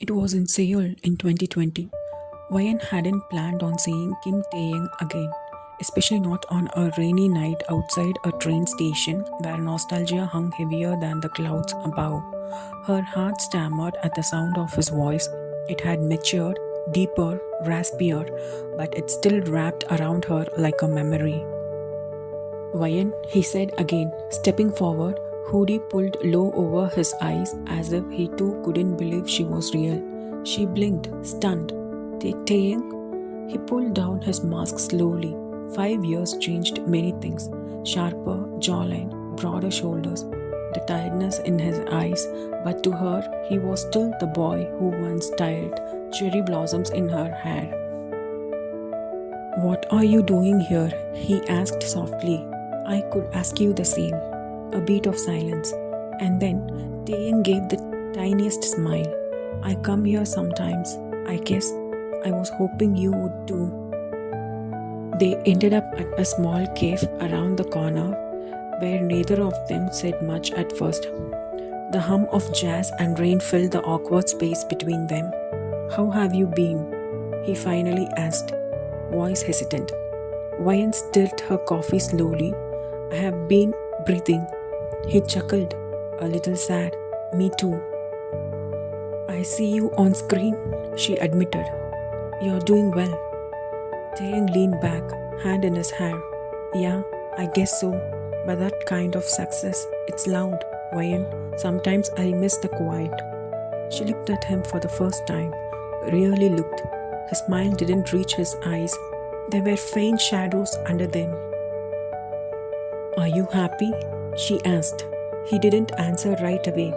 It was in Seoul in 2020. Wayan hadn't planned on seeing Kim Tae-young again, especially not on a rainy night outside a train station where nostalgia hung heavier than the clouds above. Her heart stammered at the sound of his voice. It had matured, deeper, raspier, but it still wrapped around her like a memory. Vayan, he said again, stepping forward, hoodie pulled low over his eyes as if he too couldn't believe she was real. She blinked, stunned. Taeyang? He pulled down his mask slowly. 5 years changed many things. Sharper jawline, broader shoulders, the tiredness in his eyes, but to her, he was still the boy who once styled cherry blossoms in her hair. What are you doing here? He asked softly. I could ask you the same. A beat of silence. And then Taeyang gave the tiniest smile. I come here sometimes. I guess I was hoping you would too. They ended up at a small cave around the corner where neither of them said much at first. The hum of jazz and rain filled the awkward space between them. How have you been? He finally asked, voice hesitant. Wayan stirred her coffee slowly. I have been breathing. He chuckled, a little sad. Me too. I see you on screen, she admitted. You're doing well. Taeyang leaned back, hand in his hair. Yeah, I guess so. But that kind of success, it's loud, Wayan. Sometimes I miss the quiet. She looked at him for the first time, really looked. Her smile didn't reach his eyes. There were faint shadows under them. Are you happy? She asked. He didn't answer right away.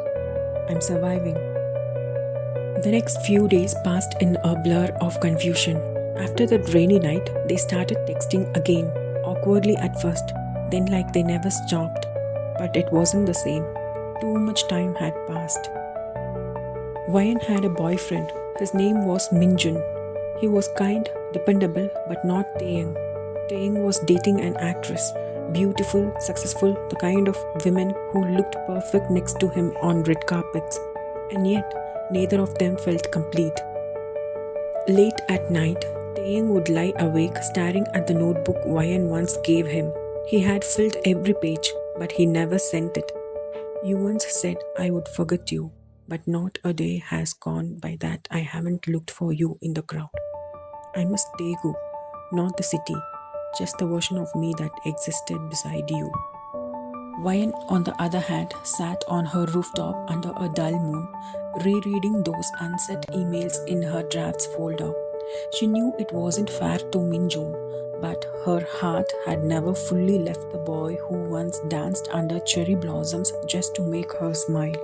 I'm surviving. The next few days passed in a blur of confusion. After that rainy night, they started texting again, awkwardly at first, then like they never stopped. But it wasn't the same. Too much time had passed. Wayan had a boyfriend. His name was Minjun. He was kind, dependable, but not Taeyang. Taeyang was dating an actress, beautiful, successful, the kind of women who looked perfect next to him on red carpets. And yet, neither of them felt complete. Late at night, Taeyang would lie awake staring at the notebook Wayan once gave him. He had filled every page, but he never sent it. You once said I would forget you, but not a day has gone by that I haven't looked for you in the crowd. I miss Daegu, not the city, just the version of me that existed beside you. Wayan, on the other hand, sat on her rooftop under a dull moon, rereading those unset emails in her drafts folder. She knew it wasn't fair to Minjun, but her heart had never fully left the boy who once danced under cherry blossoms just to make her smile.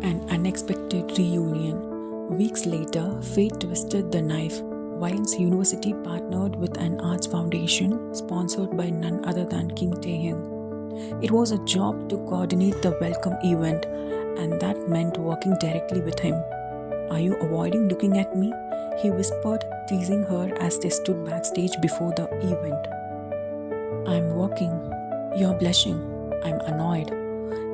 An unexpected reunion. Weeks later, fate twisted the knife. Wayan's university partnered with an arts foundation sponsored by none other than Kim Tae-hyung. It was a job to coordinate the welcome event, and that meant working directly with him. Are you avoiding looking at me? He whispered, teasing her as they stood backstage before the event. I'm working. You're blushing. I'm annoyed.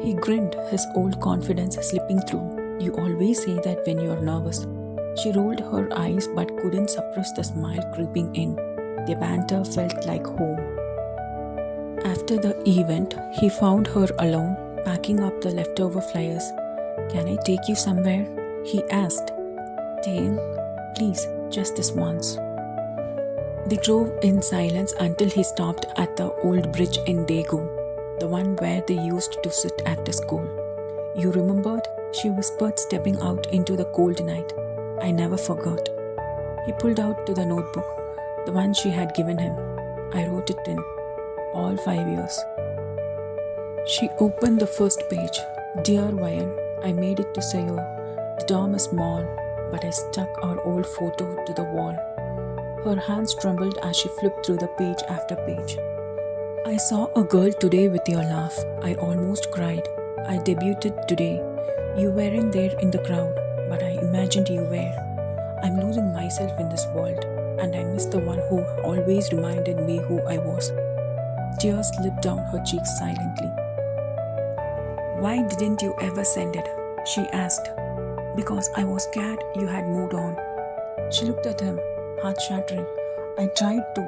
He grinned, his old confidence slipping through. You always say that when you're nervous. She rolled her eyes but couldn't suppress the smile creeping in. Their banter felt like home. After the event, he found her alone, packing up the leftover flyers. Can I take you somewhere? He asked. Taeyang, please, just this once. They drove in silence until he stopped at the old bridge in Daegu, the one where they used to sit after school. You remembered? She whispered, stepping out into the cold night. I never forgot. He pulled out to the notebook, the one she had given him. I wrote it in. All 5 years. She opened the first page. Dear Wayan, I made it to Seoul. The dorm is small, but I stuck our old photo to the wall. Her hands trembled as she flipped through the page after page. I saw a girl today with your laugh. I almost cried. I debuted today. You weren't there in the crowd, but I imagined you were. I'm losing myself in this world, and I miss the one who always reminded me who I was. Tears slipped down her cheeks silently. Why didn't you ever send it? She asked. because I was scared you had moved on. She looked at him, heart shattering. I tried to,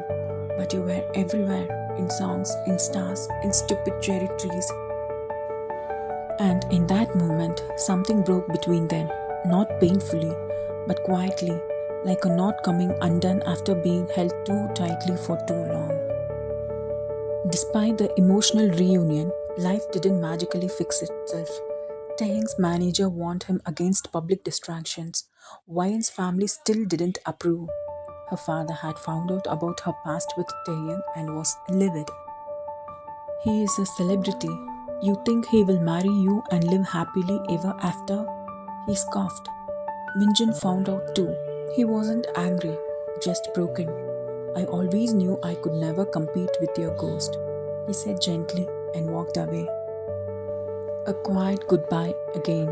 but you were everywhere, in songs, in stars, in stupid cherry trees. And in that moment, something broke between them, not painfully, but quietly, like a knot coming undone after being held too tightly for too long. Despite the emotional reunion, life didn't magically fix itself. Taeyang's manager warned him against public distractions. Wayan's family still didn't approve. Her father had found out about her past with Taeyang and was livid. He is a celebrity. You think he will marry you and live happily ever after? He scoffed. Minjin found out too. He wasn't angry, just broken. I always knew I could never compete with your ghost, he said gently and walked away. A quiet goodbye again.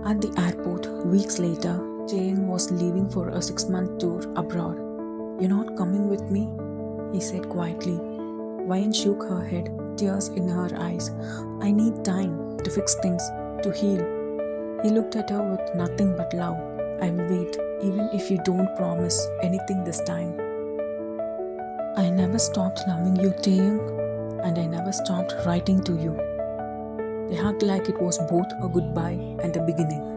At the airport, weeks later, Taeyang was leaving for a 6-month tour abroad. You're not coming with me? He said quietly. Wayan shook her head, tears in her eyes. I need time to fix things, to heal. He looked at her with nothing but love. I will wait, even if you don't promise anything this time. I never stopped loving you, Taeyang, and I never stopped writing to you. They hugged like it was both a goodbye and a beginning.